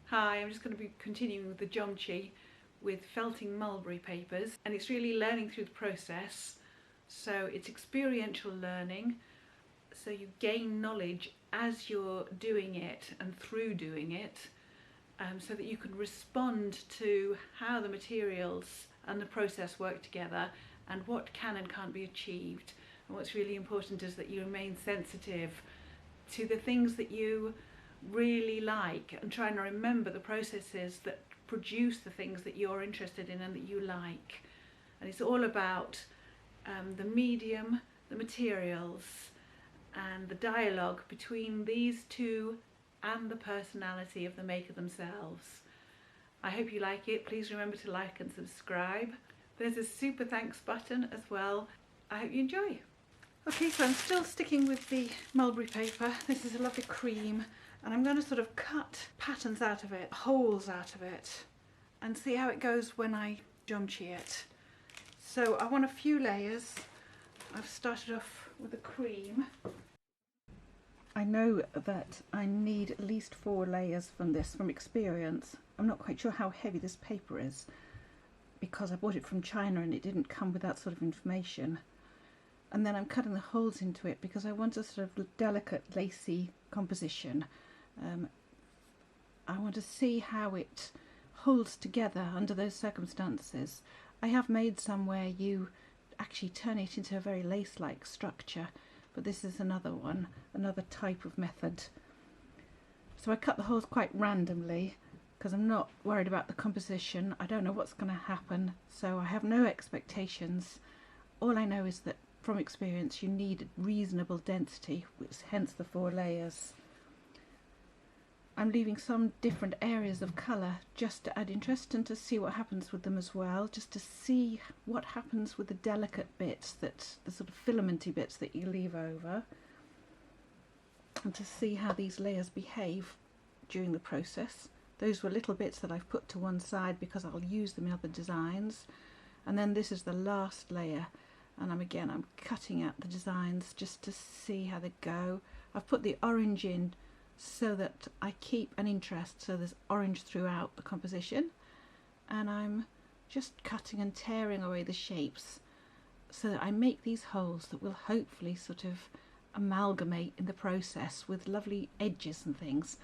Hi, I'm just going to be continuing with the Joomchi with felting mulberry papers, and it's really learning through the process. So it's experiential learning, so you gain knowledge as you're doing it and through doing it, so that you can respond to how the materials and the process work together and what can and can't be achieved. And what's really important is that you remain sensitive to the things that you really like and trying to remember the processes that produce the things that you're interested in and that you like. And it's all about the medium, the materials, and the dialogue between these two and the personality of the maker themselves. I hope you like it. Please remember to like and subscribe. There's a super thanks button as well. I hope you enjoy. Okay, so I'm still sticking with the mulberry paper. This is a lovely cream, and I'm going to sort of cut patterns out of it, holes out of it, and see how it goes when I Joomchi it. So I want a few layers. I've started off with the cream. I know that I need at least 4 layers from this, from experience. I'm not quite sure how heavy this paper is because I bought it from China and it didn't come with that sort of information. And then I'm cutting the holes into it because I want a sort of delicate lacy composition. I want to see how it holds together under those circumstances. I have made some where you actually turn it into a very lace-like structure, but this is another one, another type of method. So I cut the holes quite randomly because I'm not worried about the composition. I don't know what's going to happen, so I have no expectations. All I know is that from experience you need reasonable density, which hence the 4 layers. I'm leaving some different areas of colour just to add interest and to see what happens with them as well, just to see what happens with the delicate bits, that the sort of filamenty bits that you leave over, and to see how these layers behave during the process. Those were little bits that I've put to one side because I'll use them in other designs, and then this is the last layer, and I'm cutting out the designs just to see how they go. I've put the orange in so that I keep an interest, so there's orange throughout the composition, and I'm just cutting and tearing away the shapes so that I make these holes that will hopefully sort of amalgamate in the process with lovely edges and things.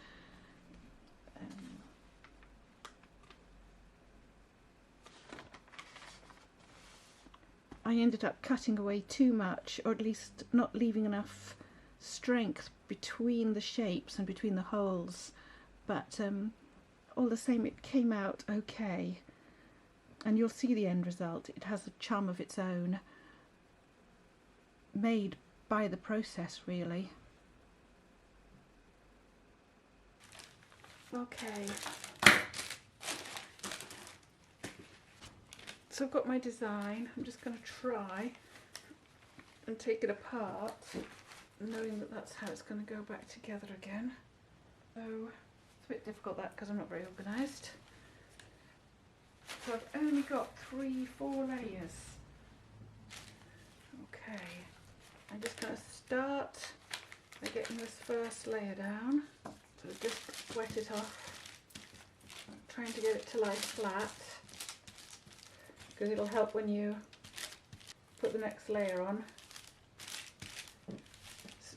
I ended up cutting away too much, or at least not leaving enough strength between the shapes and between the holes, but all the same it came out okay, and you'll see the end result. It has a charm of its own, made by the process really. Okay, so I've got my design. I'm just going to try and take it apart, knowing that that's how it's going to go back together again. So it's a bit difficult that because I'm not very organised. So I've only got 3-4 layers. Okay, I'm just going to start by getting this first layer down. So just wet it off. I'm trying to get it to lie flat because it'll help when you put the next layer on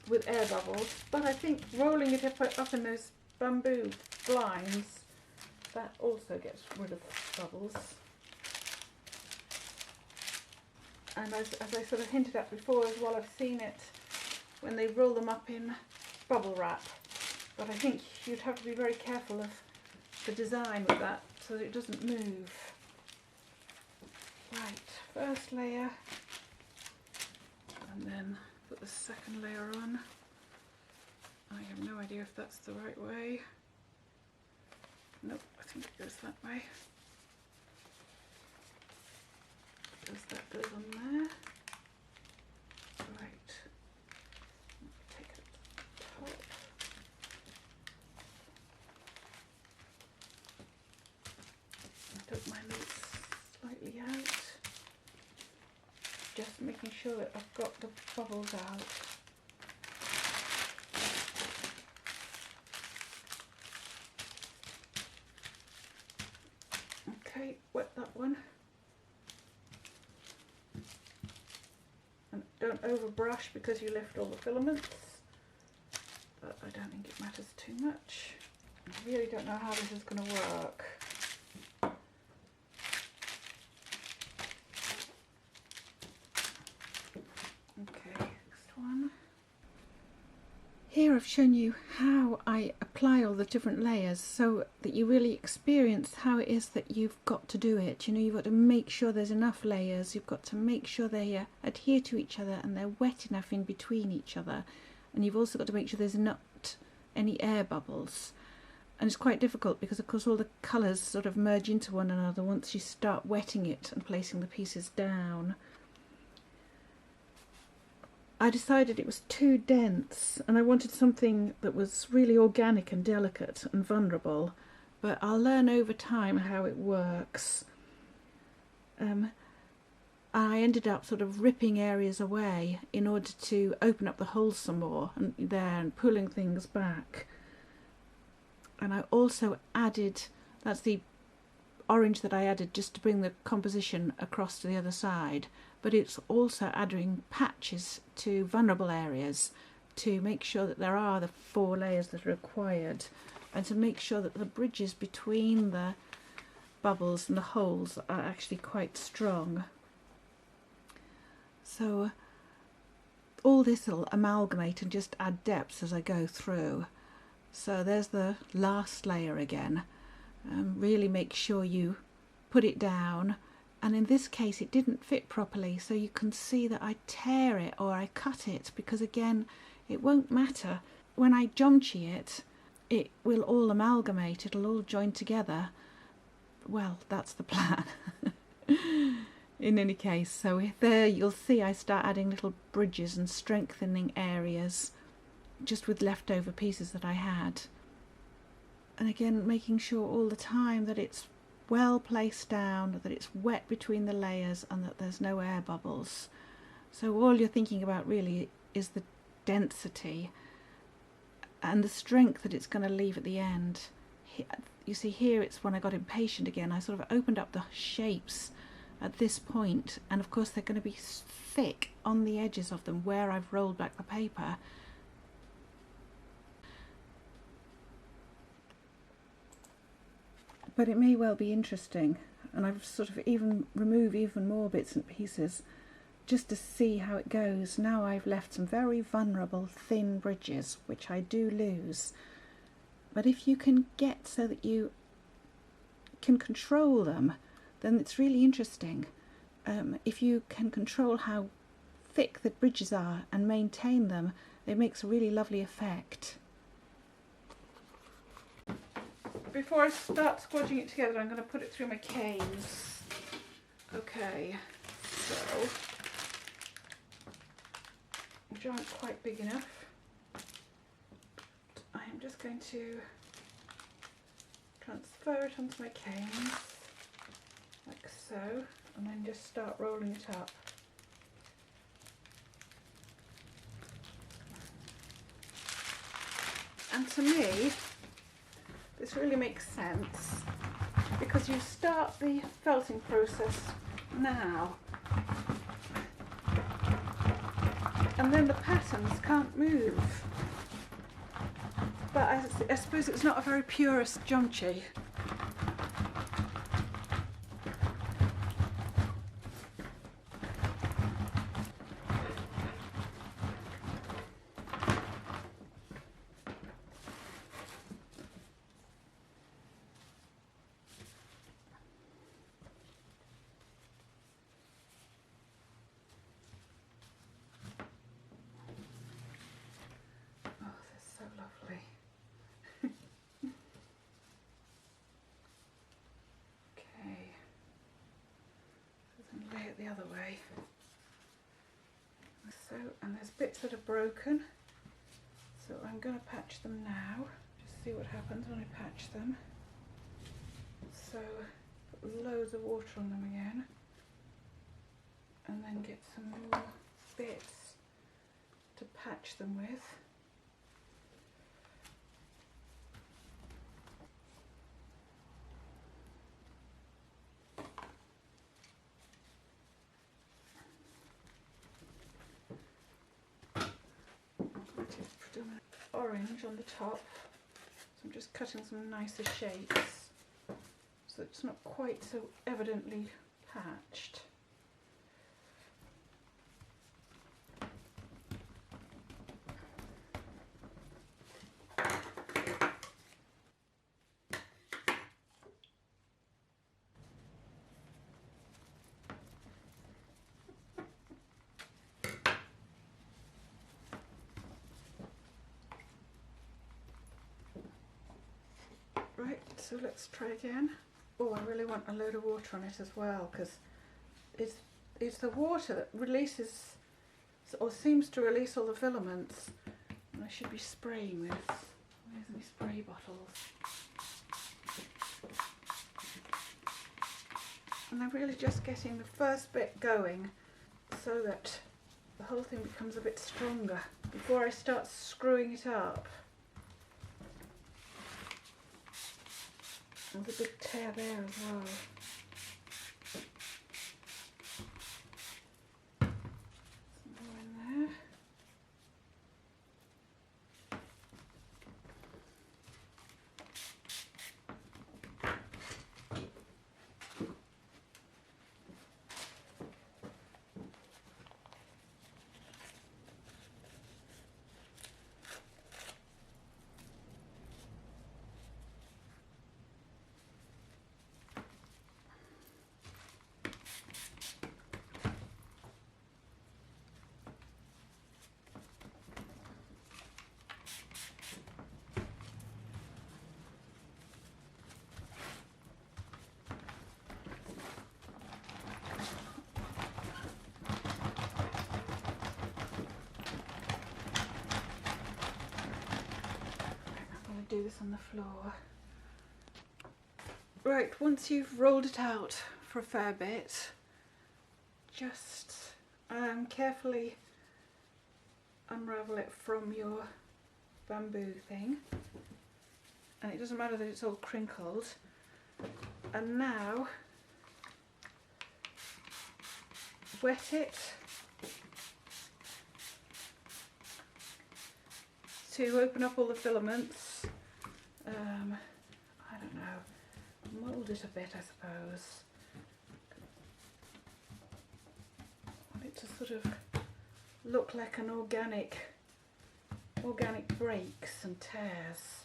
with air bubbles, but I think rolling it up in those bamboo blinds, that also gets rid of bubbles. And as I sort of hinted at before as well, I've seen it when they roll them up in bubble wrap, but I think you'd have to be very careful of the design with that so that it doesn't move. Right, first layer, and then put the second layer on. I have no idea if that's the right way. Nope, I think it goes that way. Because that goes on there. Right. Take it at the top. I took my loops slightly out. Just making sure that I've got the bubbles out. Okay, wet that one. And don't over brush because you left all the filaments. But I don't think it matters too much. I really don't know how this is going to work. Okay, next one. Here I've shown you how I apply all the different layers so that you really experience how it is that you've got to do it. You know, you've got to make sure there's enough layers, you've got to make sure they adhere to each other and they're wet enough in between each other. And you've also got to make sure there's not any air bubbles. And it's quite difficult because of course all the colours sort of merge into one another once you start wetting it and placing the pieces down. I decided it was too dense and I wanted something that was really organic and delicate and vulnerable, but I'll learn over time how it works. I ended up sort of ripping areas away in order to open up the holes some more and pulling things back. And I also added, that's the orange that I added just to bring the composition across to the other side, but it's also adding patches to vulnerable areas to make sure that there are the 4 layers that are required and to make sure that the bridges between the bubbles and the holes are actually quite strong. So all this will amalgamate and just add depths as I go through. So there's the last layer again. Really make sure you put it down, and in this case it didn't fit properly, so you can see that I tear it or I cut it, because again it won't matter. When I Joomchi it, it will all amalgamate, it'll all join together. Well, that's the plan. In any case, so there you'll see I start adding little bridges and strengthening areas just with leftover pieces that I had. And again, making sure all the time that it's well placed down, that it's wet between the layers and that there's no air bubbles. So all you're thinking about really is the density and the strength that it's going to leave at the end. You see here it's when I got impatient again, I sort of opened up the shapes at this point, and of course they're going to be thick on the edges of them where I've rolled back the paper. But it may well be interesting, and I've sort of even removed even more bits and pieces just to see how it goes. Now I've left some very vulnerable thin bridges, which I do lose. But if you can get so that you can control them, then it's really interesting. If you can control how thick the bridges are and maintain them, it makes a really lovely effect. Before I start squodging it together, I'm going to put it through my canes. Okay, so which aren't quite big enough. I am just going to transfer it onto my canes, like so, and then just start rolling it up. And to me, this really makes sense because you start the felting process now, and then the patterns can't move. But I suppose it's not a very purist Joomchi. The other way. So, and there's bits that are broken, so I'm going to patch them now. Just see what happens when I patch them. So, put loads of water on them again, and then get some more bits to patch them with. orange on the top, so I'm just cutting some nicer shapes so it's not quite so evidently patched. Right, so let's try again. Oh, I really want a load of water on it as well, because it's the water that releases, or seems to release all the filaments. And I should be spraying this. Where's my spray bottles? And I'm really just getting the first bit going so that the whole thing becomes a bit stronger before I start screwing it up. There's a big tear there as well. Some more in there. Do this on the floor. Right, once you've rolled it out for a fair bit, just carefully unravel it from your bamboo thing, and it doesn't matter that it's all crinkled. And now wet it to open up all the filaments. I don't know, mould it a bit, I suppose. I want it to sort of look like an organic breaks and tears,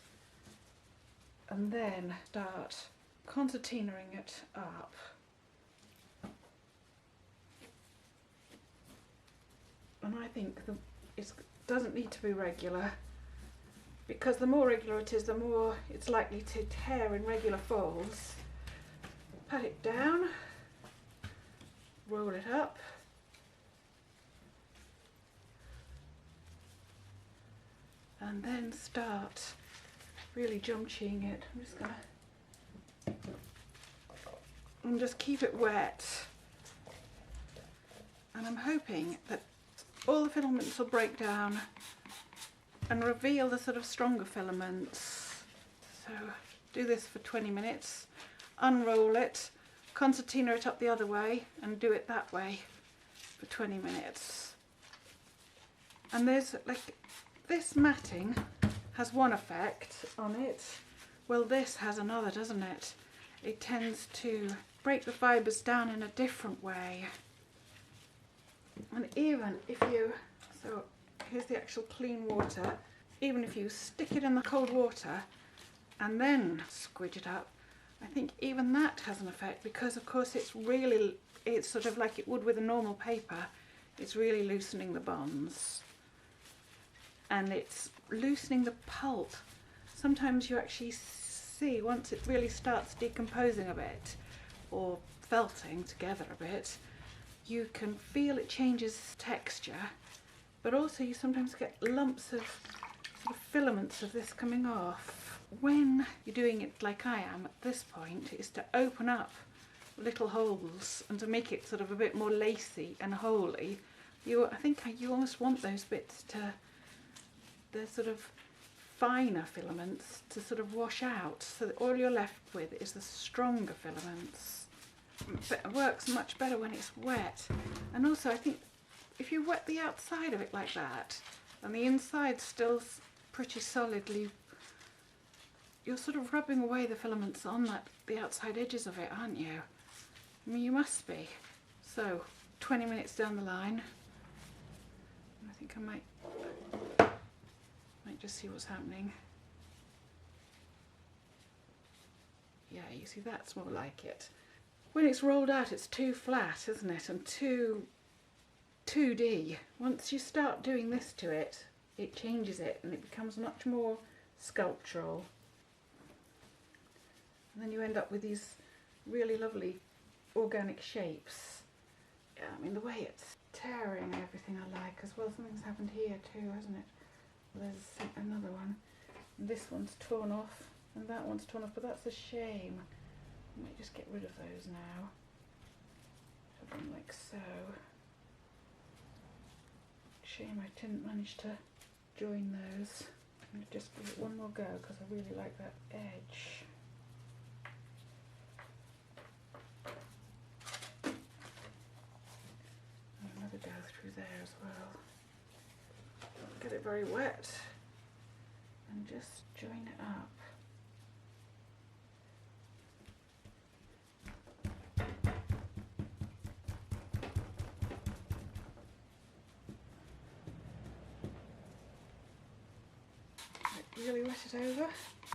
and then start concertinaing it up. And I think it doesn't need to be regular, because the more regular it is, the more it's likely to tear in regular folds. Pat it down, roll it up, and then start really Joomchiing it. I'm just gonna, and just keep it wet, and I'm hoping that all the filaments will break down and reveal the sort of stronger filaments. So do this for 20 minutes, unroll it, concertina it up the other way, and do it that way for 20 minutes. And there's like, this matting has one effect on it. Well, this has another, doesn't it? It tends to break the fibres down in a different way. And even if you, so here's the actual clean water, even if you stick it in the cold water and then squidge it up, I think even that has an effect, because of course it's sort of like it would with a normal paper, it's really loosening the bonds and it's loosening the pulp. Sometimes you actually see, once it really starts decomposing a bit or felting together a bit, you can feel it changes texture, but also you sometimes get lumps of sort of filaments of this coming off. When you're doing it like I am at this point, is to open up little holes and to make it sort of a bit more lacy and holy. I think you almost want those bits to, the sort of finer filaments to sort of wash out, so that all you're left with is the stronger filaments. It works much better when it's wet. And also I think if you wet the outside of it like that and the inside still pretty solidly. You're sort of rubbing away the filaments on the outside edges of it, aren't you? I mean, you must be. So 20 minutes down the line, I think I might just see what's happening. Yeah, you see, that's more like it. When it's rolled out, it's too flat, isn't it? And too 2D. Once you start doing this to it, it changes it and it becomes much more sculptural. And then you end up with these really lovely organic shapes. Yeah, I mean, the way it's tearing and everything I like as well. Something's happened here too, hasn't it? There's another one. And this one's torn off and that one's torn off, but that's a shame. I might just get rid of those now. Put them like so. Shame I didn't manage to join those. I'm going to just give it one more go because I really like that edge. And another go through there as well. Don't get it very wet and just join it up. Really wet it over.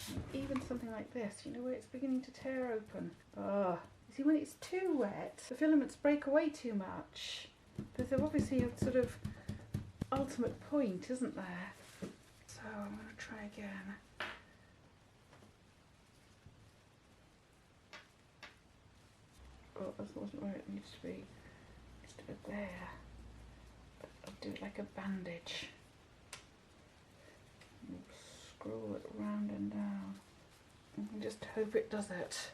And even something like this, you know, where it's beginning to tear open. Oh, you see, when it's too wet, the filaments break away too much. There's obviously a sort of ultimate point, isn't there? So I'm going to try again. Oh, that wasn't where it needs to be. Just a bit there. But I'll do it like a bandage. Scroll it round and down and just hope it does it.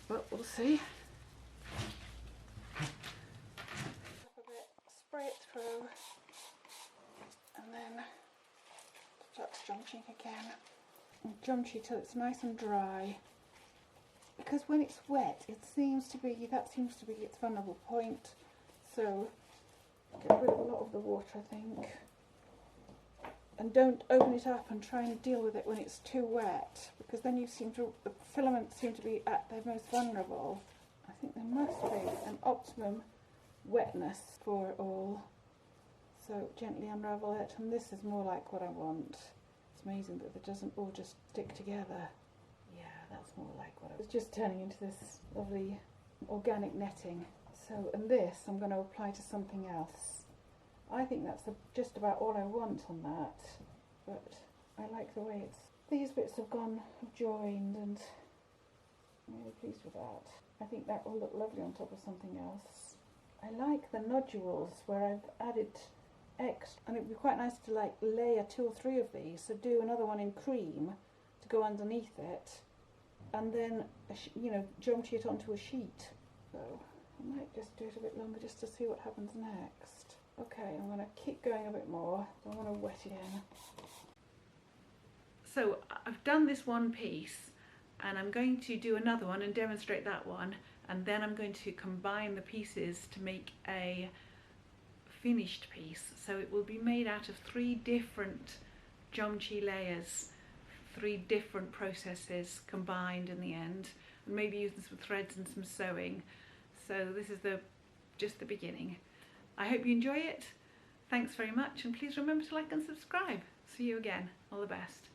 But we'll see. A bit, spray it through and then start Joomchi again. And Joomchi till it's nice and dry. Because when it's wet, that seems to be its vulnerable point. So get rid of a lot of the water, I think. And don't open it up and try and deal with it when it's too wet, because then the filaments seem to be at their most vulnerable. I think there must be an optimum wetness for it all. So gently unravel it, and this is more like what I want. It's amazing that it doesn't all just stick together. Yeah, that's more like what I was just turning into this lovely organic netting. So, and this I'm going to apply to something else. I think that's just about all I want on that, but I like the way these bits have joined, and I'm really pleased with that. I think that will look lovely on top of something else. I like the nodules where I've added extra, and it would be quite nice to like layer 2 or 3 of these, so do another one in cream to go underneath it, and then, you know, Joomchi it onto a sheet. So I might just do it a bit longer just to see what happens next. Okay, I'm going to keep going a bit more. I want to wet it in. So I've done this one piece and I'm going to do another one and demonstrate that one, and then I'm going to combine the pieces to make a finished piece. So it will be made out of 3 different Joomchi layers, 3 different processes combined in the end, and maybe using some threads and some sewing. So this is just the beginning. I hope you enjoy it. Thanks very much, and please remember to like and subscribe. See you again. All the best.